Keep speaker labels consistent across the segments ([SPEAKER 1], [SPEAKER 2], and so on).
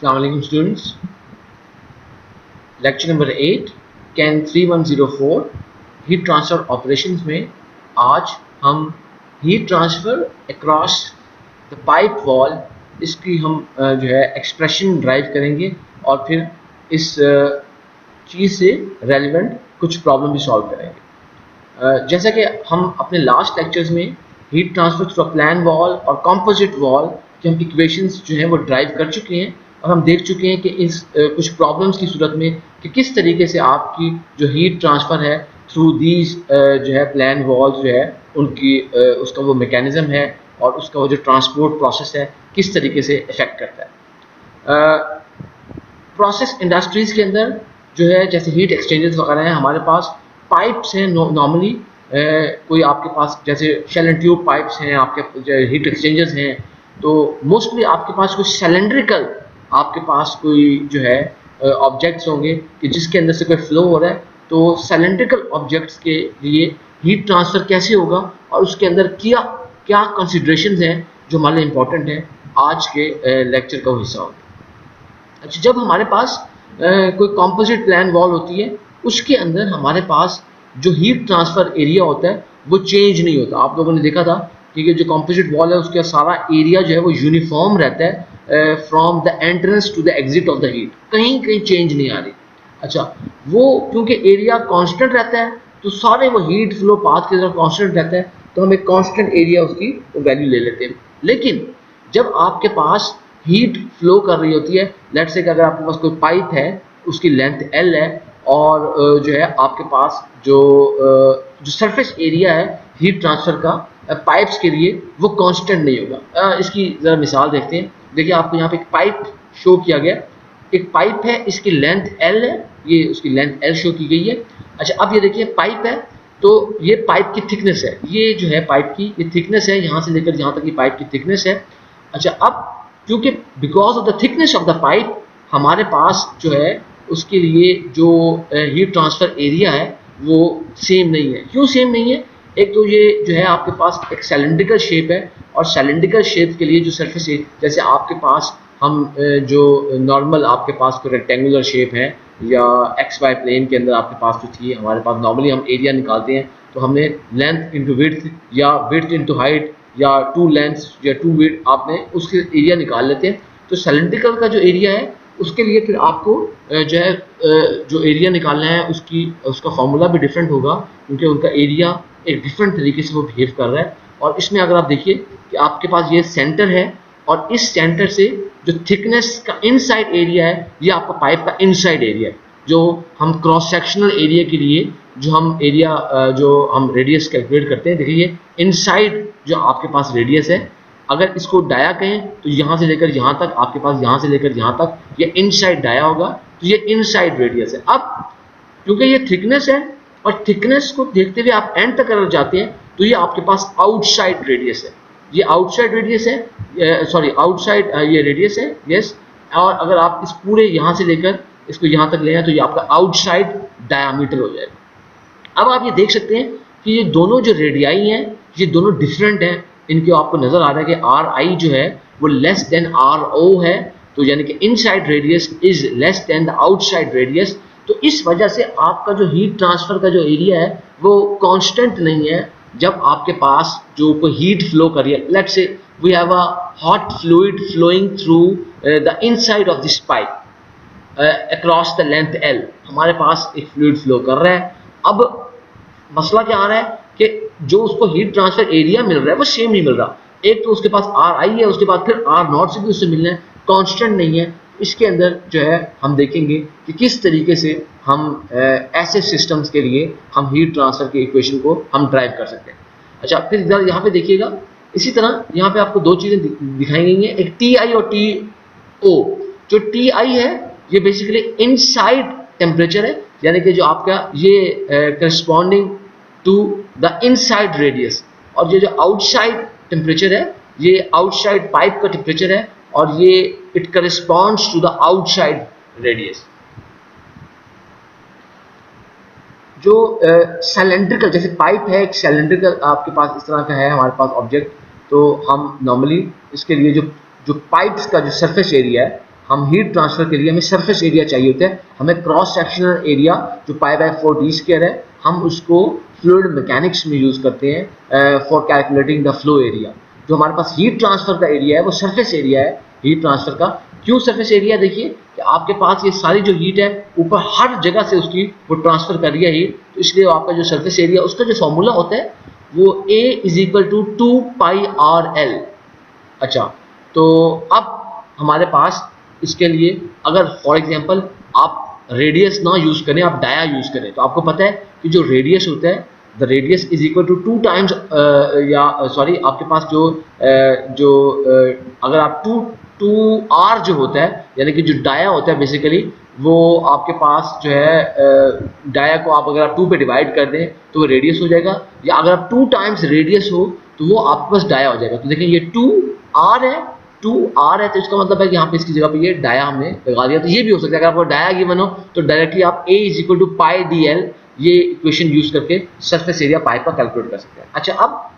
[SPEAKER 1] अस्सलाम वालेकुम students, lecture number 8 can 3104 heat transfer operations में आज हम heat transfer across the pipe wall इसकी हम जो है एक्सप्रेशन ड्राइव करेंगे और फिर इस चीज़ से रेलिवेंट कुछ प्रॉब्लम भी सॉल्व करेंगे। जैसा कि हम अपने लास्ट लेक्चर्स में heat transfer through plan wall और कंपोजिट वॉल के हम इक्वेशंस जो हैं वो ड्राइव कर चुके हैं और हम देख चुके हैं कि इस कुछ प्रॉब्लम्स की सूरत में कि किस तरीके से आपकी जो हीट ट्रांसफ़र है थ्रू दीज जो है प्लान वॉल जो है उनकी उसका वो मैकेनिज़्म है और उसका वो जो ट्रांसपोर्ट प्रोसेस है किस तरीके से इफ़ेक्ट करता है। प्रोसेस इंडस्ट्रीज़ के अंदर जो है जैसे हीट एक्सचेंजर्स वगैरह हैं, हमारे पास पाइप्स हैं नॉर्मली कोई आपके पास जैसे शेल एंड ट्यूब पाइप्स हैं, आपके हीट एक्सचेंजर्स हैं, तो मोस्टली आपके पास कुछ सिलेंड्रिकल आपके पास कोई जो है ऑब्जेक्ट्स होंगे कि जिसके अंदर से कोई फ्लो हो रहा है। तो सिलेंड्रिकल ऑब्जेक्ट्स के लिए हीट ट्रांसफ़र कैसे होगा और उसके अंदर क्या क्या कंसिडरेशंस हैं जो हमारे लिए इम्पोर्टेंट हैं आज के लेक्चर का हिस्सा होगा। अच्छा, जब हमारे पास कोई कंपोजिट प्लान वॉल होती है उसके अंदर हमारे पास जो हीट ट्रांसफ़र एरिया होता है वो चेंज नहीं होता। आप लोगों ने देखा था कि जो कंपोजिट वॉल है उसका सारा एरिया जो है वो यूनिफॉर्म रहता है from the entrance to the exit of the heat, कहीं कहीं चेंज नहीं आ रही। अच्छा, वो क्योंकि एरिया कांस्टेंट रहता है तो सारे वो हीट फ्लो पाथ की तरफ कांस्टेंट रहता है, तो हम एक कांस्टेंट एरिया उसकी वैल्यू ले लेते हैं। लेकिन जब आपके पास हीट फ्लो कर रही होती है, लेट्स से कि अगर आपके पास कोई पाइप है उसकी लेंथ L है और जो है आपके पास जो सरफेस एरिया है हीट ट्रांसफ़र का पाइप्स के लिए वो कांस्टेंट नहीं होगा। इसकी ज़रा मिसाल देखते हैं। देखिए, आपको यहाँ पे एक पाइप शो किया गया, एक पाइप है, इसकी लेंथ L है, ये उसकी लेंथ L शो की गई है। अच्छा, अब ये देखिए पाइप है तो ये पाइप की थिकनेस है, ये जो है पाइप की ये थिकनेस है, यहाँ से लेकर यहाँ तक की पाइप की थिकनेस है। अच्छा, अब क्योंकि because of the thickness of the pipe हमारे पास जो है उसके लिए जो हीट ट्रांसफ़र एरिया है वो सेम नहीं है। क्यों सेम नहीं है? एक तो ये जो है आपके पास एक सिलेंड्रिकल शेप है और सिलेंड्रिकल शेप के लिए जो सरफेस है, जैसे आपके पास हम जो नॉर्मल आपके पास कोई रेक्टेंगुलर शेप है या एक्स वाई प्लेन के अंदर आपके पास जो थी, हमारे पास नॉर्मली हम एरिया निकालते हैं तो हमने लेंथ इंटू विड्थ या विड्थ इंटू हाइट या टू लेंथ्स या टू विड्थ आपने उसके एरिया निकाल लेते हैं। तो सिलेंड्रिकल का जो एरिया है उसके लिए फिर आपको जो है जो एरिया निकालना है उसका फॉर्मूला भी डिफरेंट होगा क्योंकि उनका एरिया एक डिफरेंट तरीके से वो बिहेव कर रहा है। और इसमें अगर आप देखिए कि आपके पास ये सेंटर है और इस सेंटर से जो थिकनेस का इनसाइड एरिया है ये आपका पाइप का इनसाइड एरिया है। जो हम क्रॉस सेक्शनल एरिया के लिए जो हम एरिया जो हम रेडियस कैलकुलेट करते हैं, देखिए ये इनसाइड जो आपके पास रेडियस है, अगर इसको डाया कहें तो यहाँ से लेकर यहाँ तक आपके पास यहाँ से लेकर यहाँ तक ये इनसाइड डाया होगा, तो ये इनसाइड रेडियस है। अब क्योंकि ये थिकनेस है और थिकनेस को देखते हुए आप एंड तक अगर जाते हैं तो ये आपके पास आउटसाइड रेडियस है, ये आउटसाइड रेडियस है, सॉरी आउटसाइड ये रेडियस है, यस। और अगर आप इस पूरे यहाँ से लेकर इसको यहाँ तक ले आए तो ये आपका आउटसाइड डायामीटर हो जाएगा। अब आप ये देख सकते हैं कि ये दोनों जो रेडियाई हैं ये दोनों डिफरेंट हैं। इनके आपको नजर आ रहा है कि RI जो है वो लेस देन RO है, तो यानी कि inside radius is less than the outside radius. तो इस वजह से आपका जो हीट ट्रांसफर का जो एरिया है वो कांस्टेंट नहीं है। जब आपके पास जो कोई हीट फ्लो कर रही है, let's say we have a hot fluid flowing through the inside of this pipe across the length L, हमारे पास एक फ्लूइड फ्लो कर रहा है। अब मसला क्या आ रहा है कि जो उसको हीट ट्रांसफर एरिया मिल रहा है वो सेम नहीं मिल रहा। एक तो उसके पास RI है, उसके बाद फिर R0 से भी उससे मिलना है, कांस्टेंट नहीं है। इसके अंदर जो है हम देखेंगे कि किस तरीके से हम ऐसे सिस्टम्स के लिए हम हीट ट्रांसफर की इक्वेशन को हम ड्राइव कर सकते हैं। अच्छा, फिर इधर यहाँ पे देखिएगा, इसी तरह यहाँ पे आपको दो चीज़ें दिखाई गई हैं, एक TI और TO। जो TI है ये बेसिकली इनसाइड टेम्परेचर है, यानी कि जो आपका ये corresponding to the inside radius, और ये जो आउटसाइड टेम्परेचर है ये आउटसाइड पाइप का टेम्परेचर है और ये it corresponds to the outside radius. जो सिलेंड्रिकल जैसे पाइप है, एक सिलेंड्रिकल आपके पास इस तरह का है हमारे पास ऑब्जेक्ट, तो हम नॉर्मली इसके लिए जो पाइप्स का जो सरफेस एरिया है हम हीट ट्रांसफर के लिए हमें सरफेस एरिया चाहिए होता है, हमें क्रॉस सेक्शनल एरिया जो π/4d² है, हम उसको फ्लूइड मैकेनिक्स में यूज़ करते हैं for calculating the flow area. जो हमारे पास हीट ट्रांसफर का एरिया है वो सरफेस एरिया है हीट ट्रांसफर का। क्यों सरफेस एरिया? देखिए कि आपके पास ये सारी जो हीट है ऊपर हर जगह से उसकी वो ट्रांसफर कर रही है हीट, तो इसलिए आपका जो सरफेस एरिया उसका जो फॉर्मूला होता है वो A = 2πRL। अच्छा, तो अब हमारे पास इसके लिए अगर फॉर एग्जांपल आप रेडियस ना यूज़ करें, आप डाया यूज़ करें, तो आपको पता है कि जो रेडियस होता है द रेडियस = 2 टाइम्स या सॉरी आपके पास अगर आप 2r जो होता है यानी कि जो डाया होता है बेसिकली वो आपके पास जो है डाया को आप अगर आप 2 पे डिवाइड कर दें तो वो रेडियस हो जाएगा, या अगर आप 2 टाइम्स रेडियस हो तो वो आपके पास डाया हो जाएगा। तो देखें ये 2r है, 2r है, तो इसका मतलब है कि यहाँ पे इसकी जगह पे ये डाया हमने लगा दिया। तो ये भी हो सकता है अगर आपको डाया गिवन हो तो डायरेक्टली आप A = πdl ये इक्वेशन यूज करके सरफेस एरिया पाइप का कैलकुलेट कर सकते हैं। अच्छा, अब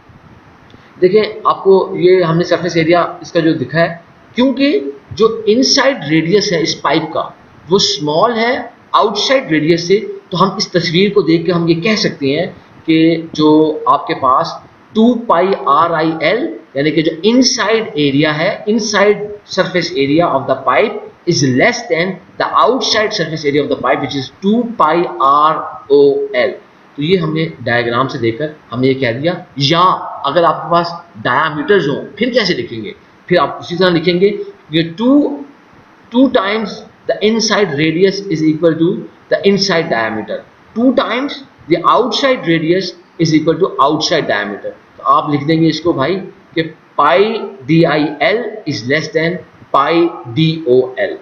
[SPEAKER 1] देखिए आपको ये हमने सरफेस एरिया इसका जो दिखा है, क्योंकि जो इनसाइड रेडियस है इस पाइप का वो स्मॉल है आउटसाइड रेडियस से, तो हम इस तस्वीर को देख के हम ये कह सकते हैं कि जो आपके पास 2πRIL यानी कि जो इनसाइड एरिया है, inside surface area of the pipe is less than the outside surface area of the pipe which is 2πROL। तो ये हमने डायग्राम से देखकर हमने ये कह दिया। या अगर आपके पास डायामीटर्स हो फिर कैसे लिखेंगे? फिर आप उसी तरह लिखेंगे ये 2 times the inside radius is equal to the inside diameter, 2 times the outside radius is equal to outside diameter। तो आप लिख देंगे इसको भाई कि πDIL is less than πDOL।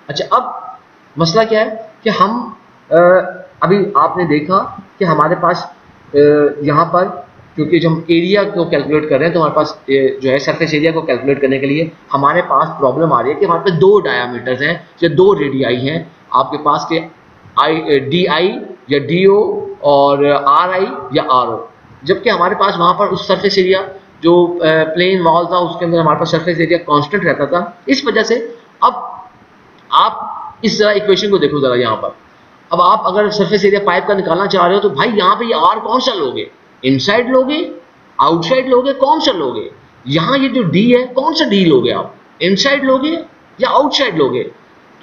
[SPEAKER 1] अच्छा, अब मसला क्या है कि हम अभी आपने देखा कि हमारे पास यहाँ पर क्योंकि जब हम एरिया को कैलकुलेट कर रहे हैं तो हमारे पास जो है सरफेस एरिया को कैलकुलेट करने के लिए हमारे पास प्रॉब्लम आ रही है कि हमारे पास 2 डायामीटर्स हैं या 2 रेडियाई हैं आपके पास के DI या DO और RI या RO, जबकि हमारे पास वहाँ पर उस सरफेस एरिया जो प्लेन वॉल था उसके अंदर हमारे पास सरफेस एरिया कांस्टेंट रहता था। इस वजह से अब आप इस तरह इक्वेशन को देखो जरा यहाँ पर, अब आप अगर सरफेस एरिया पाइप का निकालना चाह रहे हो तो भाई यहाँ पे ये R कौन सा लोगे? इनसाइड लोगे, आउटसाइड लोगे, कौन सा लोगे? यहाँ ये जो D है कौन सा D लोगे आप? इनसाइड लोगे या आउटसाइड लोगे?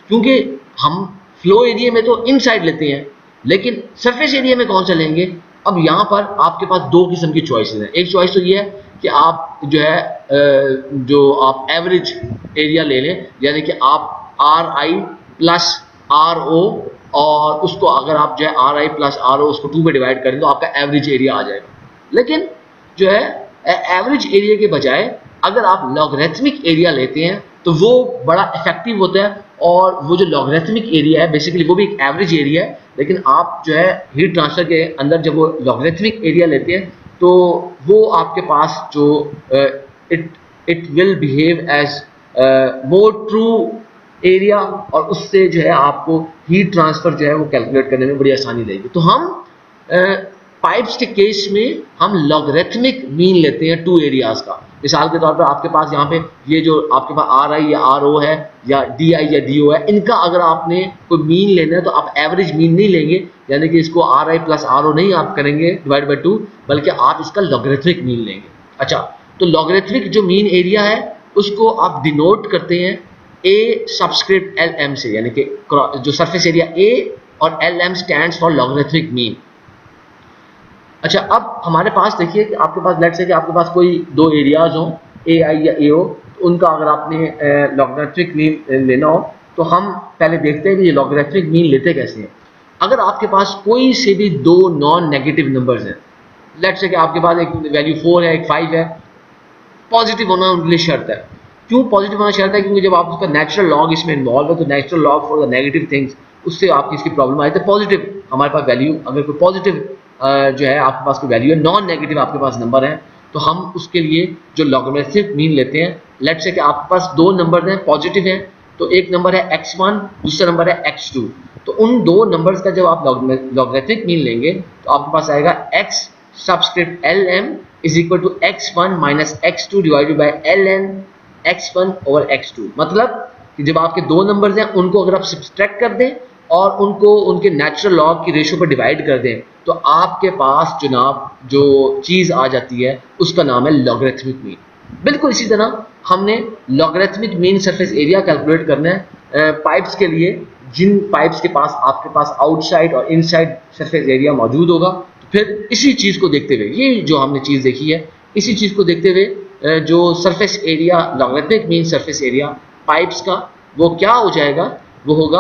[SPEAKER 1] क्योंकि हम फ्लो एरिया में तो इनसाइड लेते हैं लेकिन सरफेस एरिया में कौन सा लेंगे? अब यहाँ पर आपके पास 2 किस्म की चॉइसेस हैं। एक चॉइस तो ये है कि आप जो है जो आप एवरेज एरिया ले लें, यानी कि आप RI + RO और उसको अगर आप जो है RI + RO उसको 2 पे डिवाइड करें तो आपका एवरेज एरिया आ जाएगा। लेकिन जो है एवरेज एरिया के बजाय अगर आप लॉगरिथमिक एरिया लेते हैं तो वो बड़ा इफेक्टिव होता है, और वो जो लॉगरिथमिक एरिया है बेसिकली वो भी एक एवरेज एरिया है, लेकिन आप जो है हीट ट्रांसफर के अंदर जब वो लॉगरिथमिक एरिया लेते हैं तो वो आपके पास जो it will behave as more true area, और उससे जो है आपको हीट ट्रांसफर जो है वो कैलकुलेट करने में बड़ी आसानी रहेगी। तो हम पाइप्स के केस में हम लॉगरिथमिक मीन लेते हैं 2 एरियाज का। मिसाल के तौर पर आपके पास यहाँ पे ये जो आपके पास RI या RO है या DI या DO है, इनका अगर आपने कोई मीन लेना है तो आप एवरेज मीन नहीं लेंगे, यानी कि इसको RI + RO नहीं आप करेंगे डिवाइड बाई 2, बल्कि आप इसका लॉगरिथमिक मीन लेंगे। अच्छा, तो लॉगरिथमिक जो मीन एरिया है उसको आप डिनोट करते हैं A♯LM से, यानी कि जो सरफेस एरिया A और LM stands for logarithmic mean. अच्छा, अब हमारे पास देखिए कि आपके पास लेट्स से कि आपके पास कोई 2 एरियाज हों AI या AO, तो उनका अगर आपने लॉगरिथमिक मीन लेना हो तो हम पहले देखते हैं कि ये लॉगरिथमिक मीन लेते कैसे हैं। अगर आपके पास कोई से भी 2 नॉन नेगेटिव नंबर्स हैं, लेट्स से कि आपके पास एक वैल्यू 4 है एक 5 है, पॉजिटिव होना उनके लिए शर्त है। क्यों पॉजिटिव होना शर्त है? क्योंकि जब आप उसका नेचुरल लॉग इसमें इन्वॉल्व है तो natural log for the negative things उससे आपकी इसकी प्रॉब्लम आई। तो पॉजिटिव हमारे पास वैल्यू, अगर कोई पॉजिटिव जो है आपके पास कोई वैल्यू है, नॉन नेगेटिव आपके पास नंबर है, तो हम उसके लिए जो लॉगरिथमिक मीन लेते हैं। लेट्स से कि आपके पास 2 नंबर हैं पॉजिटिव हैं, तो एक नंबर है x1, दूसरा नंबर है x2, तो उन 2 नंबर्स का जब आप लॉगरिथमिक मीन लेंगे तो आपके पास आएगा x♯LM = x1 - x2 / ln x1/x2। मतलब कि जब आपके दो नंबर्स हैं उनको अगर आप सब्सट्रैक्ट कर दें और उनको उनके नेचुरल लॉग की रेशो पर डिवाइड कर दें तो आपके पास जनाब जो चीज़ आ जाती है उसका नाम है लॉगरिथमिक मीन। बिल्कुल इसी तरह हमने logarithmic mean surface area calculate करना है पाइप्स के लिए, जिन पाइप्स के पास आपके पास आउटसाइड और इनसाइड सरफेस एरिया मौजूद होगा। तो फिर इसी चीज़ को देखते हुए, ये जो हमने चीज़ देखी है, इसी चीज़ को देखते हुए जो surface area logarithmic mean surface area pipes का वो क्या हो जाएगा, वो होगा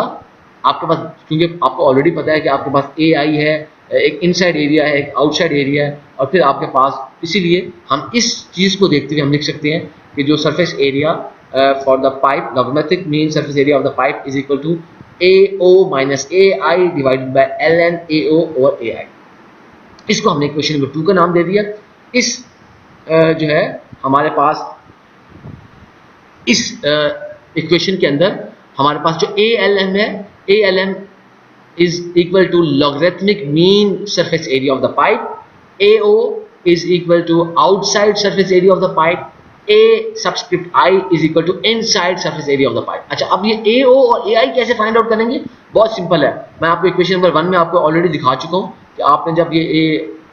[SPEAKER 1] आपके पास, क्योंकि आपको ऑलरेडी पता है कि आपके पास ए आई है, एक इनसाइड एरिया है, एक आउटसाइड एरिया है, और फिर आपके पास, इसीलिए हम इस चीज़ को देखते हुए हम लिख सकते हैं कि जो surface area for the pipe logarithmic mean surface area of the pipe is equal to AO minus AI divided by ln AO over AI। इसको हमने इक्वेशन नंबर 2 का नाम दे दिया। इस जो है हमारे पास इस इक्वेशन के अंदर हमारे पास जो ALM है, ALM is equal to logarithmic mean surface area of the pipe, AO is equal to outside surface area of the pipe, A subscript I is equal to inside surface area of the pipe। अच्छा, अब ये AO और AI कैसे find out करेंगे? बहुत simple है, मैं आपको इक्वेशन नंबर 1 में आपको ऑलरेडी दिखा चुका हूँ कि आपने जब ये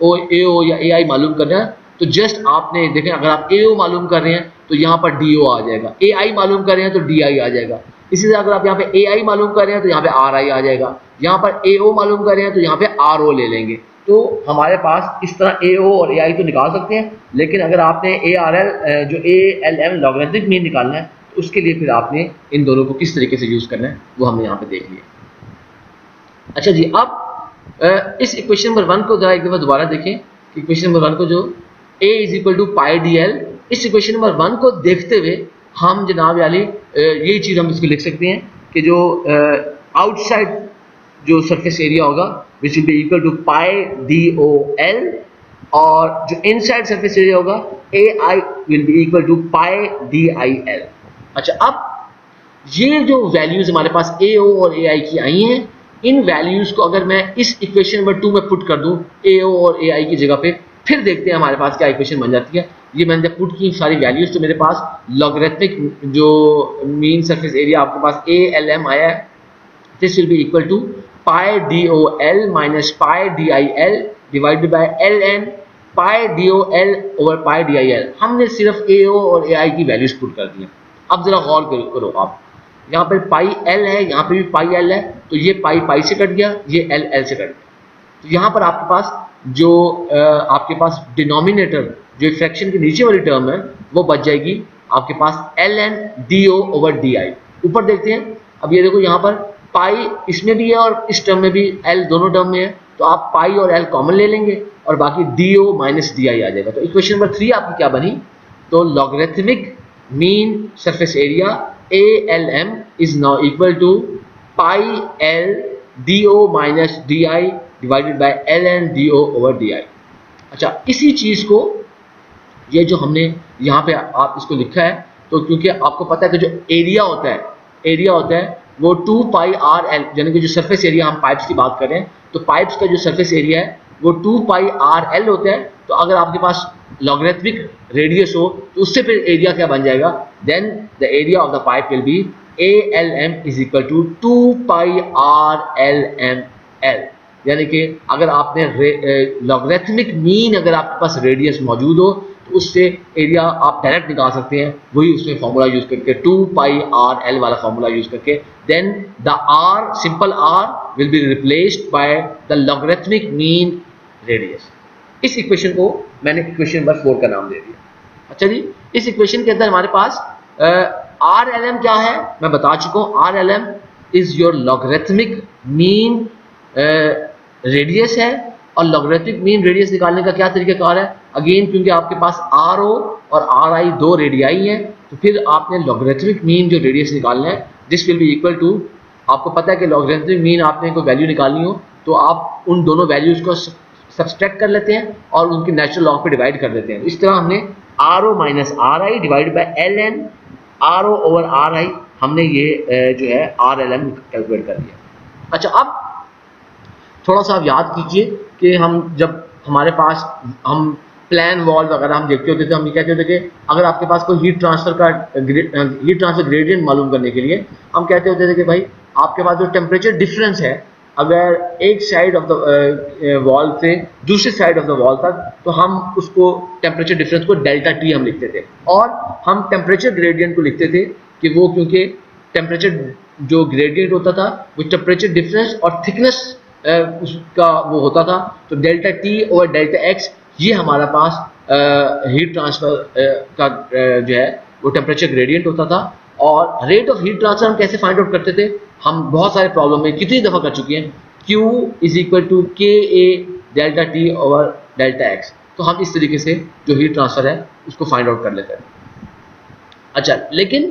[SPEAKER 1] AO या AI मालूम करना है तो जस्ट आपने देखें, अगर आप AO मालूम कर रहे हैं तो यहाँ पर DO आ जाएगा, AI मालूम कर रहे हैं तो DI आ जाएगा, इसी तरह अगर आप यहाँ पे AI मालूम कर रहे हैं तो यहाँ पे RI आ जाएगा, यहाँ पर AO मालूम कर रहे हैं तो यहाँ पे RO ले लेंगे। तो हमारे पास इस तरह AO और AI तो निकाल सकते हैं, लेकिन अगर आपने ARL जो ALM लॉगरिथमिक मीन निकालना है तो उसके लिए फिर आपने इन दोनों को किस तरीके से यूज़ करना है वो हमने यहाँ पे देख लिया। अच्छा जी, अब इस इक्वेशन नंबर 1 को जरा एक दफ़ा दोबारा देखें कि इक्वेशन नंबर 1 को जो A is equal to pi DL, इस इक्वेशन नंबर 1 को देखते हुए हम जनाब यानी यही चीज़ हम इसको लिख सकते हैं कि जो आउटसाइड जो सरफेस एरिया होगा which will be equal to pi DOL, और जो इनसाइड सरफेस एरिया होगा AI will be equal to pi DIL। अच्छा, अब ये जो वैल्यूज हमारे पास AO और AI की आई हैं, इन वैल्यूज को अगर मैं इस इक्वेशन नंबर 2 में पुट कर दूं AO और AI की जगह पे, फिर देखते हैं हमारे पास क्या इक्वेशन बन जाती है। ये मैंने जब पुट की सारी वैल्यूज तो मेरे पास लॉगरिथमिक जो मीन सरफेस एरिया आपके पास ALM आया है, this will be equal to pi DOL minus pi DIL divided by ln pi DOL over pi DIL। हमने सिर्फ AO और AI की वैल्यूज पुट कर दी हैं। अब जरा गौर करो आप, यहाँ पर पाई L है, यहाँ पे भी पाई L है, तो ये पाई पाई से कट गया, ये L L से कट गया। तो यहाँ पर आपके पास जो आपके पास डिनोमिनेटर जो फ्रैक्शन के नीचे वाली टर्म है वो बच जाएगी आपके पास ln DO ओवर DI। ऊपर देखते हैं, अब ये देखो यहाँ पर पाई इसमें भी है और इस टर्म में भी L दोनों टर्म में है, तो आप पाई और L कॉमन ले लेंगे और बाकी DO माइनस DI आ जाएगा। तो इक्वेशन नंबर 3 आपकी क्या बनी? तो logarithmic mean surface area ALM is now equal to pi L DO minus DI divided by ln DO over DI। अच्छा, इसी चीज़ को ये जो हमने यहाँ पे आप इसको लिखा है, तो क्योंकि आपको पता है कि जो एरिया होता है वो 2 पाई RL, यानी कि जो सरफेस एरिया हम पाइप्स की बात कर रहे हैं, तो पाइप्स का जो सरफेस एरिया है वो 2 पाई RL होता है। तो अगर आपके पास लॉगरिथमिक रेडियस हो तो उससे फिर एरिया क्या बन जाएगा? Then the area of the pipe will be ALM is equal to 2 pi RLML। यानी कि अगर आपने लॉगरिथमिक मीन अगर आपके पास रेडियस मौजूद हो तो उससे एरिया आप डायरेक्ट निकाल सकते हैं, वही उसमें फॉर्मूला यूज करके 2 पाई RL वाला फॉर्मूला यूज करके। Then the R, simple R will be replaced by the logarithmic mean radius. इस इक्वेशन को मैंने इक्वेशन नंबर 4 का नाम दे दिया। अच्छा जी, इस इक्वेशन के अंदर हमारे पास RLM क्या है मैं बता चुका हूँ। RLM is your logarithmic mean radius है, और लॉगरिथमिक मीन रेडियस निकालने का क्या तरीकाकार है? अगेन क्योंकि आपके पास RO और RI दो रेडियाई हैं, तो फिर आपने लॉगरिथमिक मीन जो रेडियस निकालना है, this will be equal to, आपको पता है कि लॉगरिथमिक मीन आपने कोई वैल्यू निकालनी हो तो आप उन दोनों वैल्यूज को सब्सट्रैक्ट कर लेते हैं और उनके नेचुरल लॉग पे डिवाइड कर देते हैं। इस तरह हमने RO minus RI divided by ln RO over RI, हमने ये जो है RLM कैलकुलेट कर दिया। अच्छा, अब थोड़ा सा आप याद कीजिए कि हम जब हमारे पास हम प्लान वॉल वगैरह हम देखते होते थे, हम ये कहते होते कि अगर आपके पास कोई हीट ट्रांसफर ग्रेडियंट मालूम करने के लिए हम कहते होते थे कि भाई आपके पास जो टेम्परेचर डिफरेंस है अगर एक साइड ऑफ द वॉल से दूसरी साइड ऑफ द वॉल तक, तो हम उसको टेम्परेचर डिफरेंस को डेल्टा टी हम लिखते थे, और हम टेम्परेचर ग्रेडियंट को लिखते थे कि वो क्योंकि टेम्परेचर जो ग्रेडियंट होता था वो टेम्परेचर डिफरेंस और थिकनेस उसका वो होता था, तो डेल्टा टी और डेल्टा एक्स ये हमारा पास हीट ट्रांसफर का जो है वो टेम्परेचर ग्रेडियंट होता था। और रेट ऑफ हीट ट्रांसफर हम कैसे फाइंड आउट करते थे, हम बहुत सारे प्रॉब्लम में कितनी दफ़ा कर चुके हैं, Q is equal to K A delta T over delta X. तो हम इस तरीके से जो हीट ट्रांसफर है उसको फाइंड आउट कर लेते हैं। अच्छा, लेकिन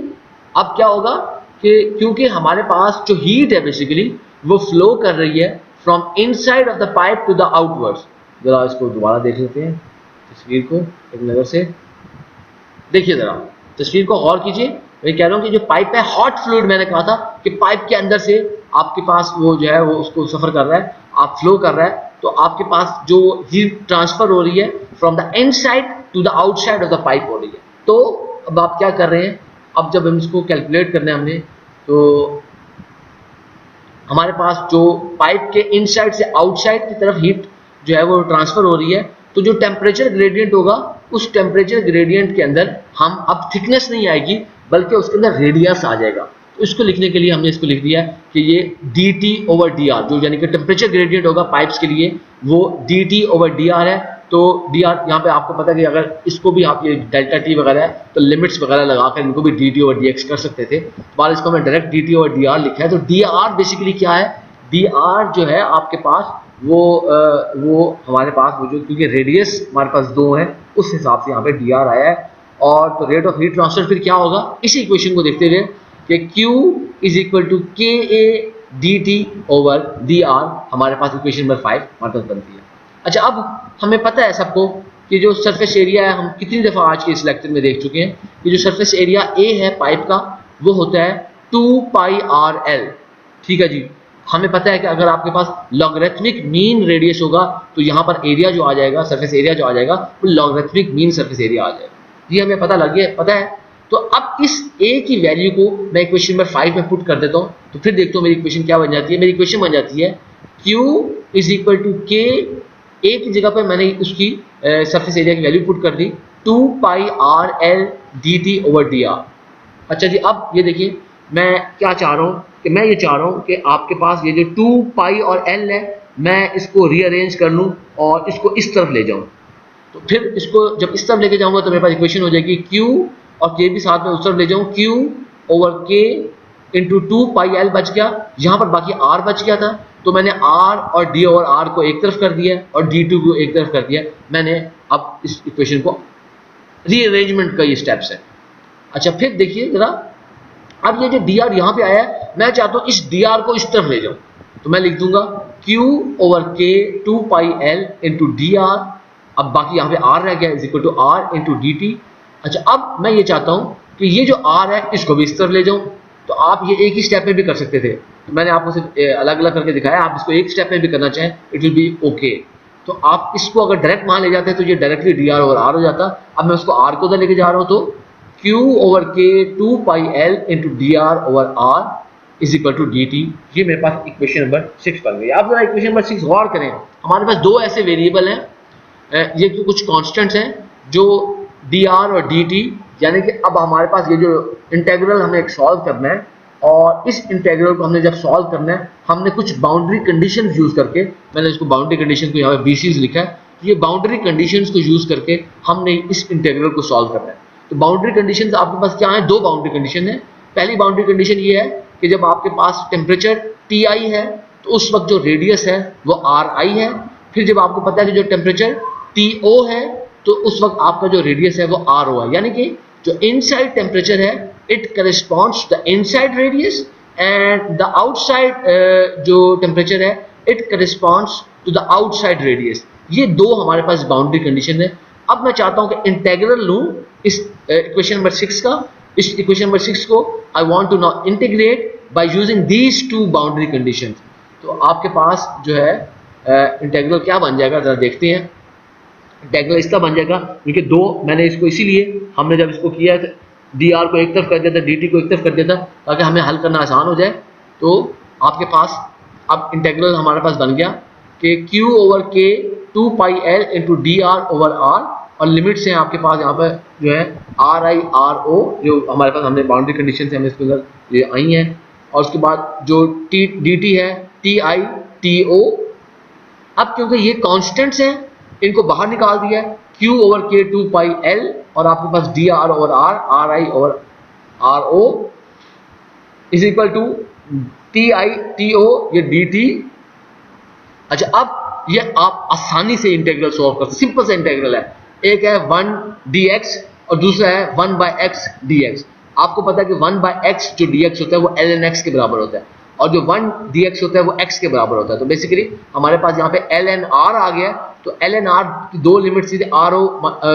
[SPEAKER 1] अब क्या होगा कि क्योंकि हमारे पास जो हीट है बेसिकली वो फ्लो कर रही है from inside of the pipe to the outwards. जरा इसको दोबारा देख लेते हैं तस्वीर को एक नज़र से। देखिए जरा तस्वीर को गौर कीजिए, मैं कह रहा हूँ कि जो पाइप है हॉट फ्लूइड, मैंने कहा था कि पाइप के अंदर से आपके पास वो जो है वो उसको सफ़र कर रहा है, आप फ्लो कर रहा है, तो आपके पास जो हीट ट्रांसफ़र हो रही है from the inside to the outside of the pipe हो रही है। तो अब आप क्या कर रहे हैं, अब जब हम इसको कैलकुलेट करना है हमने, तो हमारे पास जो पाइप के इनसाइड से आउटसाइड की तरफ हीट जो है वो ट्रांसफ़र हो रही है, तो जो टेम्परेचर ग्रेडियंट होगा उस टेम्परेचर ग्रेडियंट के अंदर हम अब थिकनेस नहीं आएगी बल्कि उसके अंदर रेडियस आ जाएगा। तो इसको लिखने के लिए हमने इसको लिख दिया कि ये D T over D are, जो यानी कि टेम्परेचर ग्रेडियंट होगा पाइप्स के लिए वो D T over D are है। तो डी आर यहाँ पे आपको पता है कि अगर इसको भी आप ये डेल्टा टी वगैरह है तो लिमिट्स वगैरह लगाकर इनको भी D T over D x कर सकते थे, बाल इसको मैं direct D T over D are लिखा है। तो डी आर बेसिकली क्या है, डी आर जो है आपके पास वो हमारे पास वो जो, क्योंकि रेडियस हमारे पास 2 है उस हिसाब से यहाँ पे डी आर आया है। और तो रेट ऑफ हीट ट्रांसफर फिर क्या होगा, इसी इक्वेशन को देखते हुए कि Q is equal to K A D T over D are, हमारे पास इक्वेशन नंबर 5 हमारे पास बनती है। अच्छा, अब हमें पता है सबको कि जो सरफेस एरिया है, हम कितनी दफ़ा आज के इस लेक्चर में देख चुके हैं कि जो सरफेस एरिया ए है पाइप का वो होता है 2 पाई आर एल। ठीक है जी, हमें पता है कि अगर आपके पास लॉगरिथमिक मीन रेडियस होगा तो यहाँ पर एरिया जो आ जाएगा, सरफेस एरिया जो आ जाएगा वो लॉगरिथमिक मीन सरफेस एरिया आ जाएगा। ये हमें पता लग गया, पता है। तो अब इस a की वैल्यू को मैं इक्वेशन नंबर 5 में पुट कर देता हूँ, तो फिर देखता हूँ मेरी इक्वेशन क्या बन जाती है। मेरी इक्वेशन बन जाती है Q is equal to K, a की जगह पर मैंने उसकी सरफेस एरिया की वैल्यू पुट कर दी 2 pi R L D T over D R. अच्छा जी, अब ये देखिए मैं क्या चाह रहा हूँ कि मैं ये चाह रहा हूँ कि आपके पास ये जो 2 पाई और एल है मैं इसको रीअरेंज कर लूँ और इसको इस तरफ ले जाऊँ। तो फिर इसको जब इस तरफ लेके जाऊंगा तो मेरे पास इक्वेशन हो जाएगी Q और K भी साथ में उस तरफ ले जाऊँ, Q over K into 2 pi L बच गया, यहाँ पर बाकी R बच गया था, तो मैंने R और D ओवर R को एक तरफ कर दिया और D2 को एक तरफ कर दिया। मैंने अब इस इक्वेशन को रीअरेंजमेंट का ये स्टेप्स है। अच्छा, फिर देखिए जरा, अब ये जो dr यहाँ पे आया है मैं चाहता हूँ इस dr को इस तरफ ले जाऊँ, तो मैं लिख दूंगा Q over K 2 pi L into D R, अब बाकी यहाँ पे R रह गया is equal to R into D T. अच्छा, अब मैं ये चाहता हूँ कि ये जो R है इसको भी इस तरफ ले जाऊँ, तो आप ये एक ही स्टेप में भी कर सकते थे, तो मैंने आपको सिर्फ अलग अलग करके दिखाया, आप इसको एक स्टेप में भी करना चाहें इट विल बी ओके। तो आप इसको अगर डायरेक्ट मान ले जाते हैं तो ये डायरेक्टली dr ओवर R हो जाता। अब मैं उसको R को उधर लेके जा रहा हूँ, तो Q over K 2 pi L into dr over R is equal to D T. ये मेरे पास इक्वेशन नंबर 6 बन गई। आप जरा इक्वेशन नंबर 6 गौर करें, हमारे पास दो ऐसे वेरिएबल हैं, ये कुछ कांस्टेंट्स हैं जो dr और dt, यानी कि अब हमारे पास ये जो इंटेग्रल हमें एक सॉल्व करना है और इस इंटेग्रल को हमने जब सॉल्व करना है हमने कुछ बाउंड्री कंडीशंस यूज करके, मैंने इसको बाउंड्री कंडीशन को यहाँ पे BCs लिखा है, ये बाउंड्री कंडीशंस को यूज करके हमने इस इंटेग्रल को सॉल्व करना है। तो बाउंड्री कंडीशंस आपके पास क्या है, दो बाउंड्री कंडीशन है। पहली बाउंड्री कंडीशन ये है कि जब आपके पास टेम्परेचर Ti है तो उस वक्त जो रेडियस है वो Ri है। फिर जब आपको पता है कि जो टेम्परेचर To है तो उस वक्त आपका जो रेडियस है वो Ro है, यानी कि जो इनसाइड टेम्परेचर है it corresponds the inside radius and the outside जो टेम्परेचर है it corresponds to the outside radius. ये दो हमारे पास बाउंड्री कंडीशन है। अब मैं चाहता हूं कि इंटीग्रल लूं इस इक्वेशन नंबर 6 का, इस इक्वेशन नंबर 6 को I want to now integrate by using these two boundary conditions. तो आपके पास जो है इंटीग्रल क्या बन जाएगा जरा देखते हैं। इंटीग्रल इस तरह बन जाएगा, क्योंकि दो मैंने इसको इसीलिए हमने जब इसको किया डी आर को एक तरफ कर दिया था, डी टी को एक तरफ कर दिया था, ताकि हमें हल करना आसान हो जाए। तो आपके पास अब इंटीग्रल हमारे पास बन गया कि Q over K 2 pi L into D R over R, और लिमिट्स हैं आपके पास यहाँ पर जो है आर आई आर ओ, जो हमारे पास हमने बाउंड्री कंडीशन से हमें इसके अंदर ये आई हैं, और उसके बाद जो टी डी टी है टी आई टी ओ। अब क्योंकि ये कॉन्स्टेंट्स हैं इनको बाहर निकाल दिया है, Q over K 2 pi L, और आपके पास D R over R, R I over R O is equal to T I T O, ये डी टी। अच्छा, अब ये आप आसानी से इंटीग्रल सॉल्व कर सकते, सिंपल सा इंटीग्रल है। एक है 1 dx और दूसरा है 1 by x dx। आपको पता है कि 1 by x जो dx होता है वो ln x के बराबर होता है, और जो 1 dx होता है वो x के बराबर होता है। तो बेसिकली हमारे पास यहाँ पे ln r आ गया, तो ln r की दो लिमिट सीधे ro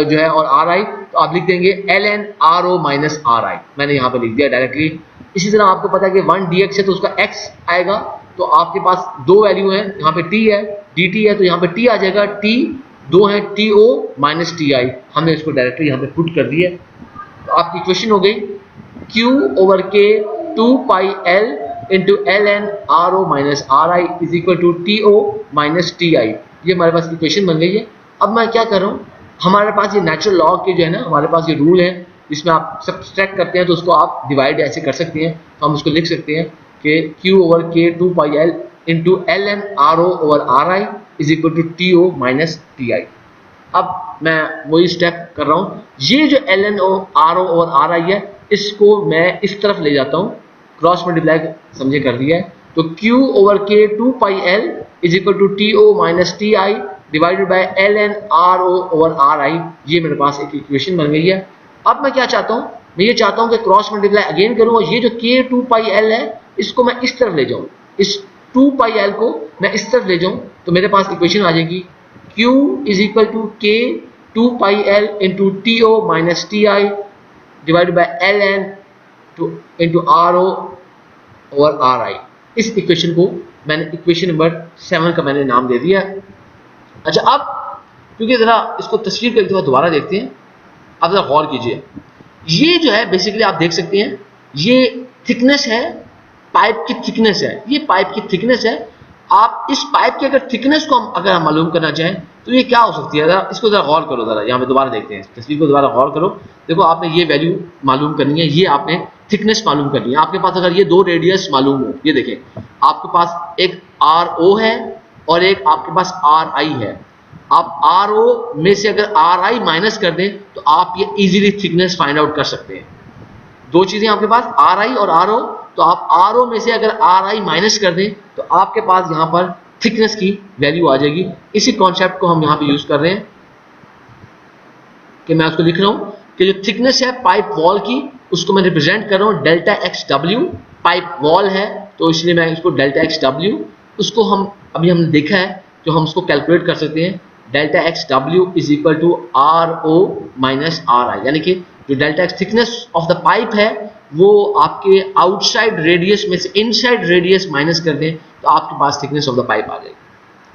[SPEAKER 1] जो है और ri, तो आप लिख देंगे ln ro माइनस ri, मैंने यहाँ पे लिख दिया डायरेक्टली। इसी तरह आपको पता है कि 1 dx है तो उसका x आएगा, तो आपके पास दो वैल्यू है, यहाँ पे t है dt है, तो यहाँ पे t आ जाएगा, t दो है T O minus T I, हमने इसको डायरेक्टली यहाँ पे पुट कर दिया। तो आपकी इक्वेशन हो गई Q over K 2 pi L into L N R O minus R I is equal to T O minus T I. ये हमारे पास इक्वेशन बन गई है। अब मैं क्या कर रहा हूँ, हमारे पास ये नेचुरल लॉ के जो है ना, हमारे पास ये रूल है जिसमें आप सब्सट्रैक्ट करते हैं तो उसको आप डिवाइड ऐसे कर सकते हैं, तो हम उसको लिख सकते हैं कि Q over K 2 pi L into L N R O over R I is equal to T O minus T I. अब मैं वही स्टेप कर रहा हूँ, ये जो L N O R O और आर आई है इसको मैं इस तरफ ले जाता हूँ, क्रॉस मल्टीप्लाई समझे कर दिया है। तो Q over K 2 pi L is equal to T O minus T I divided by L N R O over R I, ये मेरे पास एक इक्वेशन बन गई है। अब मैं क्या चाहता हूँ, मैं ये चाहता हूँ कि क्रॉस मल्टीप्लाई अगेन करूँ, और ये जो के 2 पाई L है इसको मैं इस तरफ ले जाऊँ, इस 2 पाई L को मैं इस तरफ ले जाऊँ, तो मेरे पास इक्वेशन आ जाएगी Q is equal to K 2 pi L into T O minus T I divided by L N into R O over R I. इस इक्वेशन को मैंने इक्वेशन नंबर 7 का मैंने नाम दे दिया। अच्छा, अब क्योंकि ज़रा इसको तस्वीर करते हुए दोबारा देखते हैं, अब ज़रा गौर कीजिए, ये जो है बेसिकली आप देख सकते हैं ये थिकनेस है, पाइप की थिकनेस है, ये पाइप की थिकनेस है। आप इस पाइप की अगर थिकनेस को अगर हम मालूम करना चाहें तो ये क्या हो सकती है, ज़रा इसको ज़रा गौर करो, ज़रा यहाँ पे दोबारा देखते हैं, तस्वीर को दोबारा गौर करो। देखो, आपने ये वैल्यू मालूम करनी है, ये आपने थिकनेस मालूम करनी है। आपके पास अगर ये दो रेडियस मालूम हो, ये देखें आपके पास एक आर ओ है और एक आपके पास आर आई है। आप आर ओ में से अगर आर आई माइनस कर दें तो आप ये इजीली थिकनेस फाइंड आउट कर सकते हैं। दो चीजें आपके पास आर आई और आर ओ, तो आप आर ओ में से अगर आर आई माइनस कर दें तो आपके पास यहाँ पर थिकनेस की वैल्यू आ जाएगी। इसी कॉन्सेप्ट को हम यहाँ पे यूज कर रहे हैं कि मैं उसको लिख रहा हूँ कि जो थिकनेस है पाइप वॉल की उसको मैं रिप्रेजेंट कर रहा हूँ delta X W. Pipe wall है तो इसलिए मैं इसको डेल्टा एक्स डब्ल्यू, उसको हम अभी हमने देखा है जो हम उसको कैलकुलेट कर सकते हैं। Delta X W is equal to R O minus R I, यानी कि जो delta X thickness of the pipe है वो आपके आउटसाइड रेडियस में से इनसाइड रेडियस माइनस कर दें तो आपके पास थिकनेस ऑफ द पाइप आ जाएगी।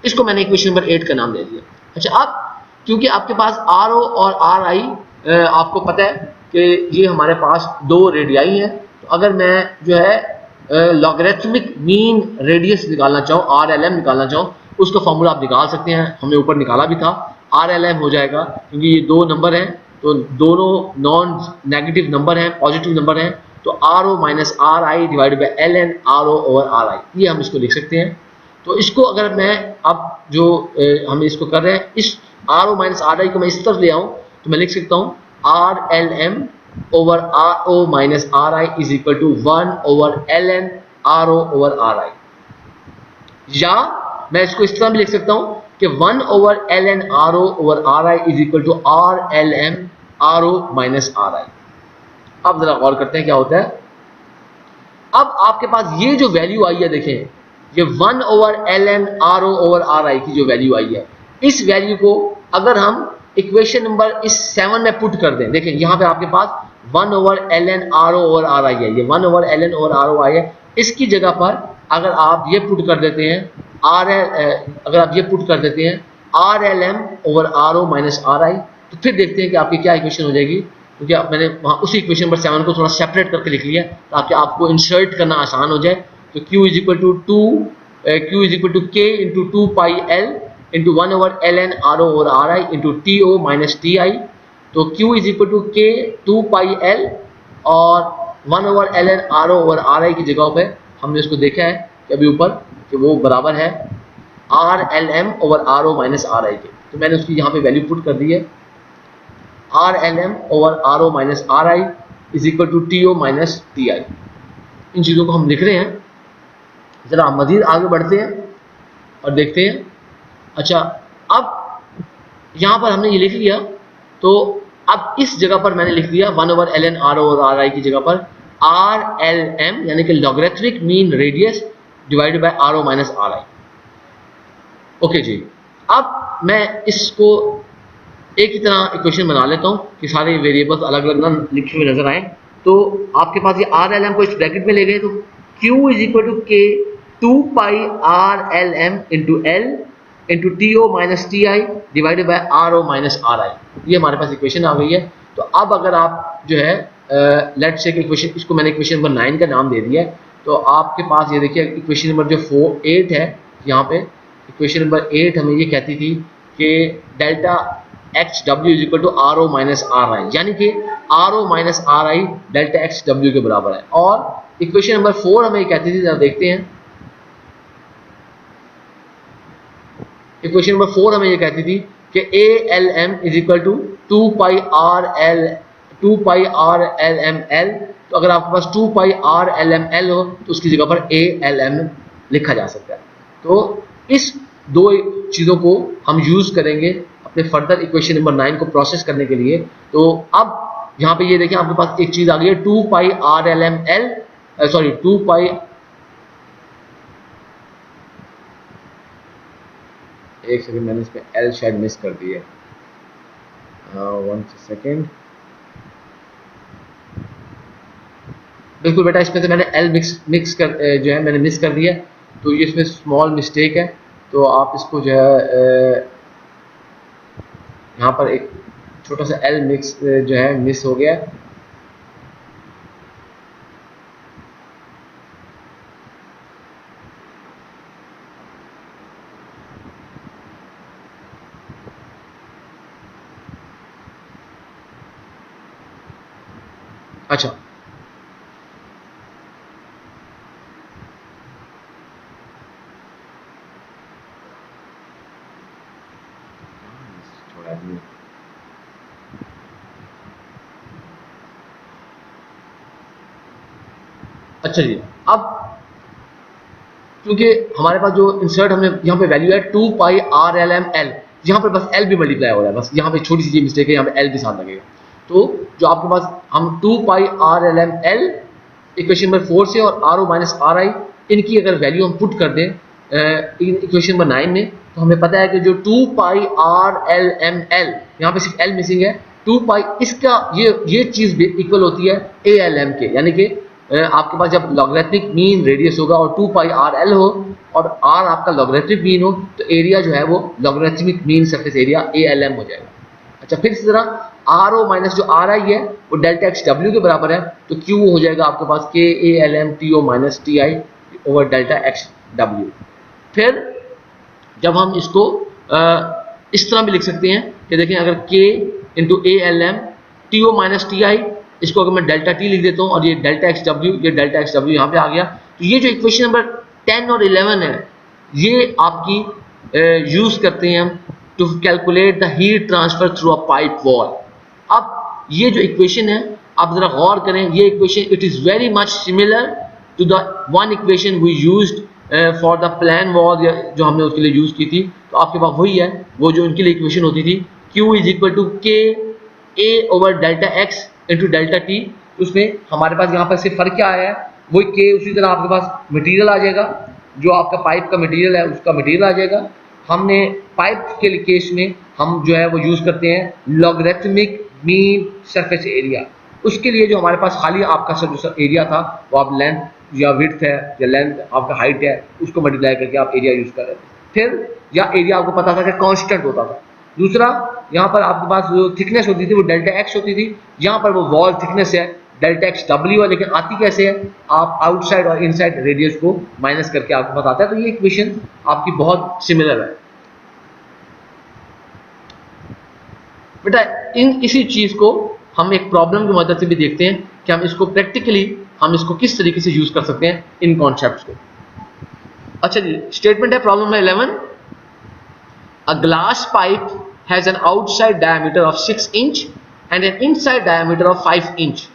[SPEAKER 1] इसको मैंने इक्वेशन नंबर 8 का नाम दे दिया। अच्छा, अब क्योंकि आपके पास आर ओ और आर आई आपको पता है कि ये हमारे पास दो रेडियाई हैं, तो अगर मैं जो है लॉगरिथमिक मीन रेडियस निकालना चाहूँ, आर एल एम निकालना चाहूँ, उसका फॉर्मूला आप निकाल सकते हैं। हमने ऊपर निकाला भी था, आर एल एम हो जाएगा क्योंकि ये दो नंबर हैं तो दोनों नॉन नेगेटिव नंबर हैं, पॉजिटिव नंबर हैं, तो R O minus R I divided by L N R O over R I, ये हम इसको लिख सकते हैं। तो इसको अगर मैं अब जो हम इसको कर रहे हैं, इस R O minus R I को मैं इस तरफ ले आऊँ तो मैं लिख सकता हूँ R L M over R O minus R I is equal to 1 over L N R O over R I, या मैं इसको इस तरह भी लिख सकता हूँ कि 1 over L N R O over R I is equal to R L M R O minus R I. अब जरा गौर करते हैं क्या होता है। अब आपके पास ये जो वैल्यू आई है, देखें ये 1 over L N R O over R I की जो वैल्यू आई है, इस वैल्यू को अगर हम इक्वेशन नंबर इस 7 में पुट कर दें, देखें यहाँ पे आपके पास 1 over L N R O over R I है, ये 1 over L N over R O I है। इसकी जगह पर अगर आप ये पुट कर देते हैं अगर आप ये पुट कर देते हैं R L M over R O minus R I. तो फिर देखते हैं कि आपकी क्या इक्वेशन हो जाएगी, क्योंकि मैंने वहाँ उसी इक्वेशन नंबर 7 को थोड़ा सेपरेट करके लिख लिया ताकि आपको इंसर्ट करना आसान हो जाए। तो Q is equal to K into 2 pi L into 1 over L N R O over R I into T O minus T I. तो Q is equal to K 2 pi L और 1 over L N R O over R I की जगह पे हमने इसको देखा है कि अभी ऊपर कि वो बराबर है R L M over R O minus R I के। तो मैंने उसकी यहाँ पे वैल्यू पुट कर दी है, R L M over R O minus R I is equal to T O minus T I. इन चीज़ों को हम लिख रहे हैं। जरा मज़ीद आगे बढ़ते हैं और देखते हैं। अच्छा, अब यहाँ पर हमने ये लिख लिया, तो अब इस जगह पर मैंने लिख दिया 1 over L N R O और आर आई की जगह पर आर एल एम यानी कि logarithmic mean radius divided by R O minus R I. Okay जी, अब मैं इसको एक ही तरह इक्वेशन बना लेता हूँ कि सारे वेरिएबल्स अलग अलग ना लिखे हुए नजर आए। तो आपके पास ये आर एल एम को इस ब्रैकेट में ले गए, तो Q is equal to K 2 pi R L M into L into T O minus T I divided by R O minus R I. ये हमारे पास इक्वेशन आ गई है। तो अब अगर आप जो है लेट से इक्वेशन, इसको मैंने इक्वेशन नंबर 9 का नाम दे दिया है। तो आपके पास ये देखिए इक्वेशन नंबर जो 8 है, यहाँ पे इक्वेशन नंबर 8 हमें ये कहती थी कि delta X W is equal to R O minus R I, यानी कि R O minus R I delta X W के बराबर है। और इक्वेशन नंबर 4 हमें कहती थी, जरा देखते हैं, इक्वेशन नंबर 4 हमें ये कहती थी कि A L M is equal to 2 pi R L M L. तो अगर आपके पास 2 pi R L M L हो तो उसकी जगह पर ए एल एम लिखा जा सकता है। तो इस दो चीज़ों को हम यूज़ करेंगे अपने फर्दर इक्वेशन नंबर 9 को प्रोसेस करने के लिए। तो अब यहाँ पे ये देखिए आपके पास एक चीज़ आ गई है 2 pi R L M L, sorry 2 pi, एक सेकंड मैंने इसमें एल शायद मिस कर दी है, 1 सेकंड। बिल्कुल बेटा, इसमें से मैंने एल मिक्स कर जो है मैंने मिस कर दिया, तो ये इसमें स्मॉल मिस्टेक है। तो आप इसको जो है यहाँ पर एक छोटा सा एल मिक्स जो है मिस हो गया। अच्छा, अच्छा जी, अब क्योंकि हमारे पास जो इंसर्ट हमने यहाँ पे वैल्यू है 2 pi R L M L, यहाँ पर बस एल भी मल्टीप्लाई हो रहा है, बस यहाँ पे छोटी सी मिस्टेक है, यहाँ पे एल भी साथ लगेगा। तो जो आपके पास हम 2 pi R L M L equation number 4 से और R O minus R I, इनकी अगर वैल्यू हम पुट कर दें इक्वेशन नंबर 9 में, तो हमें पता है कि जो 2 pi R L M L, यहाँ पे सिर्फ एल मिसिंग है, 2 पाई इसका ये चीज़ इक्वल होती है ए एल एम के, यानी कि आपके पास जब लॉगरिथमिक मीन रेडियस होगा और 2 पाई आर एल हो और आर आपका लॉगरिथमिक मीन हो, तो एरिया जो है वो logarithmic mean surface area A L M हो जाएगा। अच्छा, फिर इसी तरह आर ओ माइनस जो आर आई है वो डेल्टा एक्स डब्ल्यू के बराबर है, तो क्यू हो जाएगा आपके पास K A L M T O minus T I over delta X W. फिर जब हम इसको इस तरह भी लिख सकते हैं कि देखें, अगर K into A L M T O minus T I, इसको अगर मैं डेल्टा टी लिख देता हूँ और ये डेल्टा एक्स डब्ल्यू, ये डेल्टा एक्स डब्ल्यू यहाँ पे आ गया। तो ये जो इक्वेशन नंबर 10 और 11 है, ये आपकी यूज़ करते हैं हम to calculate the heat transfer through a pipe wall. अब ये जो इक्वेशन है, आप ज़रा गौर करें, ये equation it is very much similar to the one equation we used for the plane wall, जो हमने उसके लिए यूज़ की थी। तो आपके पास वही है, वो जो उनके लिए इक्वेशन होती थी, Q is equal to K A over delta X into delta T. उसमें हमारे पास यहाँ पर सिर्फ फर्क क्या आया है, वही के, उसी तरह आपके पास मटेरियल आ जाएगा, जो आपका पाइप का मटेरियल है उसका मटेरियल आ जाएगा। हमने पाइप के केस में हम जो है वो यूज़ करते हैं लॉगरिथमिक मीन सरफेस एरिया। उसके लिए जो हमारे पास खाली आपका जो एरिया था, वो आप लेंथ या विड्थ है या लेंथ आपका हाइट है, उसको मल्टीप्लाई करके आप एरिया यूज़ कर रहे हैं। फिर या एरिया आपको पता था कि कांस्टेंट होता था। दूसरा, यहाँ पर आपके पास जो थिकनेस होती थी वो डेल्टा एक्स होती थी, यहाँ पर वो वॉल थिकनेस है डेल्टा एक्स डब्ल्यू है, लेकिन आती कैसे है, आप आउटसाइड और इनसाइड रेडियस को माइनस करके आपको बताता है। तो ये इक्वेशन आपकी बहुत सिमिलर है बेटा। इसी चीज को हम एक प्रॉब्लम की मदद से भी देखते हैं कि हम इसको प्रैक्टिकली हम इसको किस तरीके से यूज कर सकते हैं इन कॉन्सेप्ट्स को। अच्छा जी, स्टेटमेंट है प्रॉब्लम में 11, a glass pipe has an outside diameter of 6 inch and an inside diameter of 5 inch.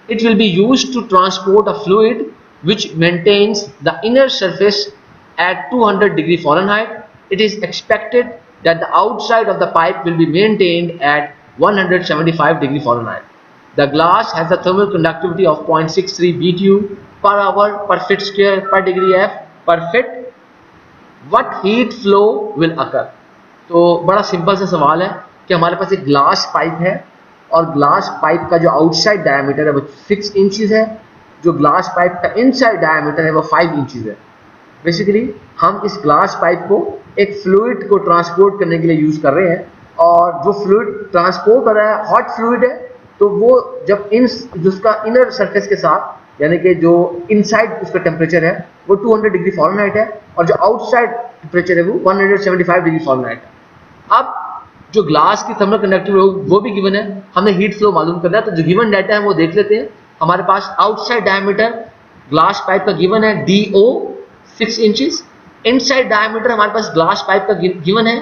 [SPEAKER 1] It will be used to transport a fluid which maintains the inner surface at 200 degree Fahrenheit. It is expected that the outside of the pipe will be maintained at 175 degree Fahrenheit. The glass has a thermal conductivity of 0.63 BTU per hour per foot square per degree F per foot. What heat flow will occur? तो बड़ा simple सा सवाल है कि हमारे पास एक glass pipe है और ग्लास पाइप का जो आउटसाइड डायमीटर है वो 6 इंचेस है, जो ग्लास पाइप का इनसाइड डायमीटर है वो 5 इंचेस है। बेसिकली हम इस ग्लास पाइप को एक फ्लूइड को ट्रांसपोर्ट करने के लिए यूज कर रहे हैं, और जो फ्लूइड ट्रांसपोर्ट हो रहा है हॉट फ्लूइड है, तो वो जब जिसका इनर सरफेस के साथ यानी कि जो इनसाइड उसका टेम्परेचर है वो 200 डिग्री फॉरेनहाइट है और जो आउटसाइड टेम्परेचर है वो 175 डिग्री फॉरेनहाइट है। अब जो ग्लास की थर्मल कंडक्टिविटी वो भी गिवन है, हमें हीट फ्लो मालूम करना है, तो जो गिवन डाटा है वो देख लेते हैं। हमारे पास आउटसाइड डायमीटर ग्लास पाइप का गिवन है DO 6 इंचेस, इनसाइड डायमीटर हमारे पास ग्लास पाइप का गिवन है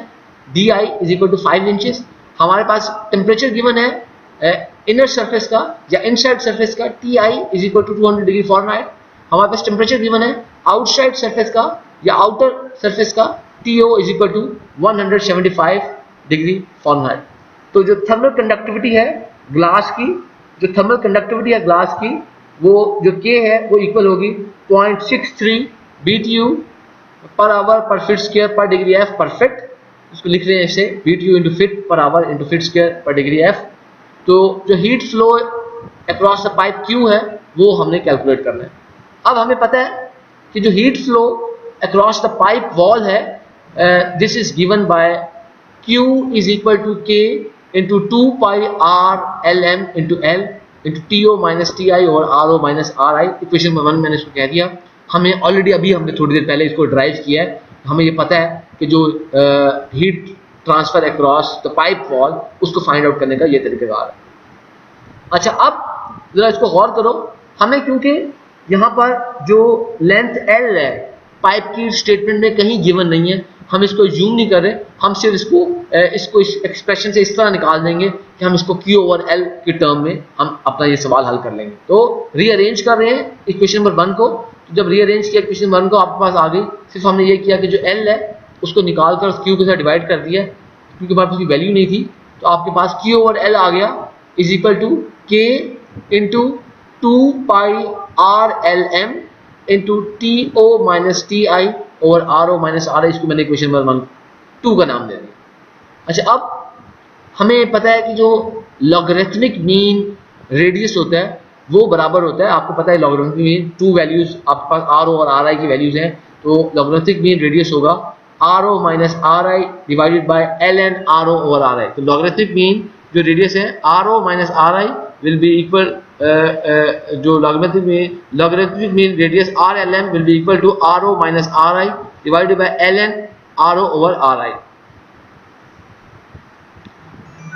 [SPEAKER 1] DI is equal to 5 inches. हमारे पास टेम्परेचर गिवन है इनर सरफेस का या इनसाइड सरफेस का TI is equal to 200 degree Fahrenheit. हमारे पास टेम्परेचर गिवन है आउटसाइड सरफेस का या आउटर सरफेस का TO is equal to 175 degree Fahrenheit. तो जो थर्मल कंडक्टिविटी है ग्लास की, जो थर्मल कंडक्टिविटी है ग्लास की, वो जो K है वो इक्वल होगी 0.63 BTU पर आवर पर फीट स्क्वायर पर डिग्री F पर फिट। इसको लिख रहे हैं इसे BTU into feet per hour into feet square पर डिग्री F। तो जो heat flow across the pipe Q है वो हमने कैलकुलेट करना है। अब हमें पता है कि जो heat flow across the pipe wall है, this is given by Q is equal to K into 2 pi R LM into L into TO minus TI और RO minus RI। Equation number 1 मैंने इसको कह दिया। हमें ऑलरेडी अभी हमने थोड़ी देर पहले इसको ड्राइव किया है, हमें ये पता है कि जो heat transfer across the pipe wall उसको फाइंड आउट करने का ये तरीकेकार है। अच्छा, अब जरा इसको गौर करो, हमें क्योंकि यहाँ पर जो लेंथ L है पाइप की स्टेटमेंट में कहीं गिवन नहीं है, हम इसको यूज नहीं कर रहे, हम सिर्फ इसको इस एक्सप्रेशन से इस तरह निकाल देंगे कि हम इसको Q ओवर L के टर्म में हम अपना ये सवाल हल कर लेंगे। तो रीअरेंज कर रहे हैं इक्वेशन नंबर 1 को। तो जब रीअरेंज किया इक्वेशन नंबर 1 को आपके पास आ गई, सिर्फ हमने ये किया कि जो L है उसको निकाल कर Q के साथ डिवाइड कर दिया, क्योंकि हमारे पास वैल्यू नहीं थी, तो आपके पास Q ओवर L आ गया is equal to K into 2 pi R LM into TO minus TI और RO माइनस RI। इसको मैंने इक्वेशन नंबर 2 का नाम दे दिया। अच्छा, अब हमें पता है कि जो लॉगरिथमिक मीन रेडियस होता है वो बराबर होता है, आपको पता है लॉगरिथमिक मीन 2 वैल्यूज आपके पास RO और RI की वैल्यूज हैं, तो लॉगरिथमिक मीन रेडियस होगा RO minus RI divided by LN RO over RI। तो लॉगरिथमिक मीन जो रेडियस है RO minus RI will be equal जो logarithmic mean radius RLM will be equal to RO minus RI divided by LN RO over RI।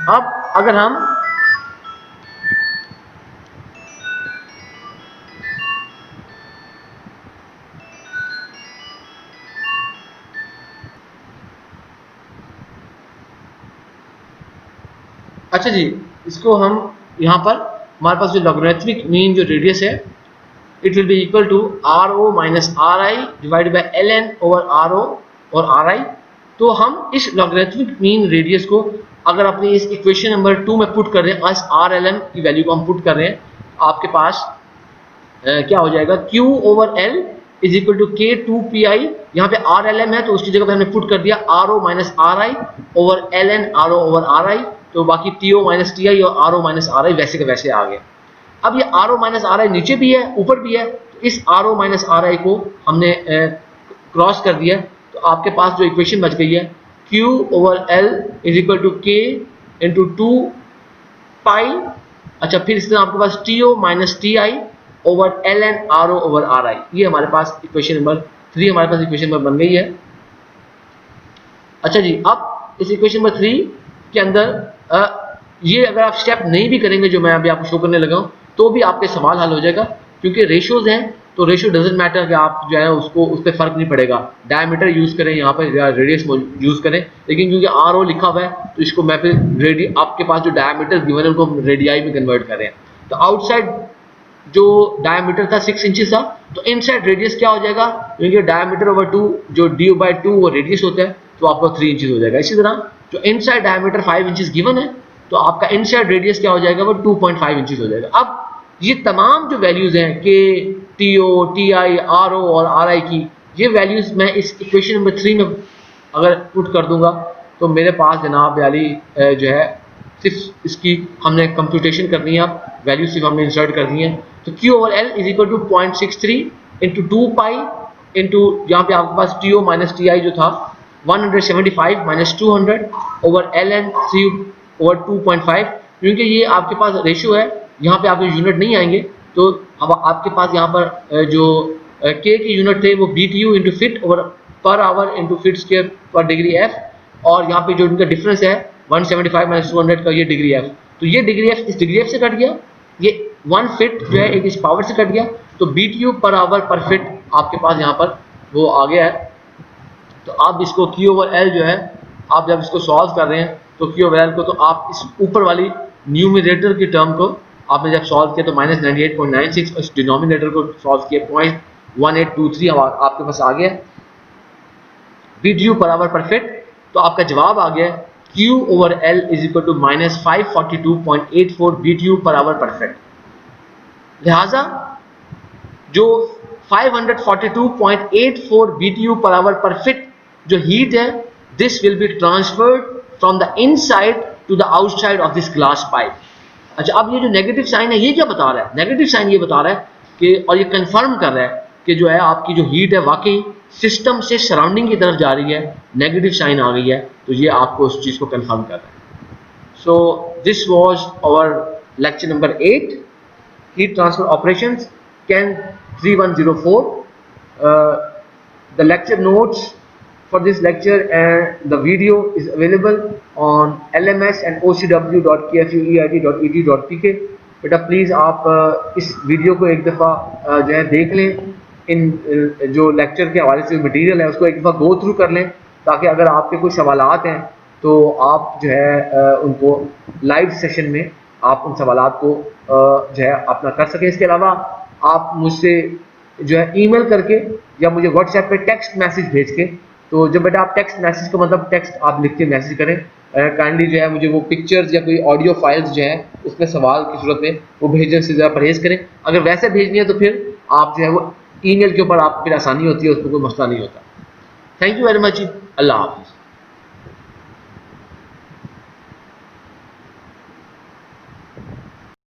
[SPEAKER 1] अब अगर हम अच्छा जी, इसको हम यहाँ पर हमारे पास जो लॉगरिथमिक मीन जो रेडियस है it will be equal to RO minus RI divided by LN over RO और RI। तो हम इस लॉगरिथमिक मीन रेडियस को अगर अपनी इस इक्वेशन नंबर 2 में पुट कर रहे हैं, इस RLM की वैल्यू को हम पुट कर रहे हैं, आपके पास क्या हो जाएगा Q over L is equal to K 2 PI। यहाँ पे RLM है तो उसकी जगह पे हमने पुट कर दिया RO minus RI over LN RO over RI। तो बाकी TO माइनस TI और RO माइनस RI वैसे के वैसे आ गया। अब ये RO माइनस RI नीचे भी है ऊपर भी है, तो इस RO माइनस RI को हमने क्रॉस कर दिया, तो तो आपके पास जो इक्वेशन बच गई है Q over L is equal to K into 2 pi, अच्छा फिर इस तरह आपके पास TO minus TI over LN RO over RI, ये हमारे पास इक्वेशन नंबर 3 हमारे पास इक्वेशन नंबर बन गई है। अच्छा जी, अब इस इक्वेशन नंबर 3 के अंदर ये अगर आप स्टेप नहीं भी करेंगे जो मैं अभी आपको शो करने लगा हूँ तो भी आपके सवाल हल हो जाएगा, क्योंकि रेशियोज हैं तो रेशियो डजंट मैटर कि आप जो है उसको उस पर फर्क नहीं पड़ेगा, डायमीटर यूज करें यहाँ पर या रेडियस यूज करें, लेकिन क्योंकि RO लिखा हुआ है तो इसको मैं फिर आपके पास जो डायमीटर गिवन है उनको हम रेडियाई में कन्वर्ट कर रहे हैं। तो आउटसाइड जो डायमीटर था 6 इंचेस था, तो इनसाइड रेडियस क्या हो जाएगा, क्योंकि डायमीटर ओवर 2 जो d/2 वो रेडियस होता है तो आपका 3 इंचेस हो जाएगा। इसी तरह जो इनसाइड डायमीटर 5 इंचेस गिवन है तो आपका इनसाइड रेडियस क्या हो जाएगा, वो 2.5 इंचेस हो जाएगा। अब ये तमाम जो वैल्यूज हैं के TO TI RO और RI की, ये वैल्यूज मैं इस इक्वेशन नंबर 3 में अगर पुट कर दूंगा तो मेरे पास जनाब वाली जो है सिर्फ इसकी हमने कंप्यूटेशन करनी है, अब वैल्यू सिर्फ हमने इंसर्ट करनी है। तो Q over L is equal to 0.63 into 2 pi into यहाँ पे आपके पास TO माइनस TI जो था 175 माइनस 200 ओवर LN 3 ओवर 2.5, क्योंकि ये आपके पास रेशियो है, यहाँ पे आपके यूनिट नहीं आएंगे, तो अब आपके पास यहाँ पर जो K की यूनिट थे वो BTU into fit over per hour into fit square पर डिग्री F, और यहाँ पे जो इनका डिफरेंस है 175 माइनस 200 का ये डिग्री F, तो ये डिग्री F इस डिग्री F से कट गया, ये 1 फिट जो है एक इस पावर से कट गया, तो BTU per hour per fit आपके पास यहाँ पर वो आ गया है। तो आप इसको Q ओवर L जो है आप जब इसको सॉल्व कर रहे हैं तो Q ओवर L को तो आप इस ऊपर वाली न्यूमरेटर की टर्म को आपने जब सॉल्व किया तो माइनस 98.96 और इस डिनोमिनेटर को सॉल्व किया 0.1823 आपके पास आ गया BTU per hour per fit, तो आपका जवाब आ गया Q over L is equal to minus 542.84 BTU per hour per feet. लिहाजा जो 542.84 BTU per hour per fit जो हीट है, this will be transferred from the inside to the outside of this glass pipe. अच्छा, अब ये जो negative sign है ये क्या बता रहा है, नेगेटिव साइन ये बता रहा है कि, और ये कंफर्म कर रहा है कि जो है आपकी जो हीट है वाकई सिस्टम से सराउंडिंग की तरफ जा रही है, नेगेटिव साइन आ गई है, तो ये आपको उस चीज़ को कंफर्म कर रहा है। So this was our lecture number 8, heat transfer operations, Ken 3104. The lecture notes for this lecture and the video is available on lms and ocw.kfueit.edu.pk। बेटा प्लीज़ आप इस वीडियो को एक दफ़ा जो है देख लें, इन जो लेक्चर के हवाले से मटेरियल है उसको एक दफ़ा गो थ्रू कर लें, ताकि अगर आपके कोई सवालात हैं तो आप जो है उनको लाइव सेशन में आप उन सवालात को जो है अपना कर सकें। इसके अलावा आप मुझसे जो है ईमेल करके या मुझे व्हाट्सएप पे टेक्स्ट मैसेज भेज के, तो जब बेटा आप टेक्स्ट मैसेज का मतलब टेक्स्ट आप लिख के मैसेज करें, काइंडली जो है मुझे वो पिक्चर्स या कोई ऑडियो फाइल्स जो है उसमें सवाल की सूरत में वो भेजने से ज़रा परहेज़ करें। अगर वैसे भेजनी है तो फिर आप जो है वो ईमेल के ऊपर आप फिर आसानी होती है, उसमें कोई मसला नहीं होता। थैंक यू वेरी मच, अल्लाह हाफिज़।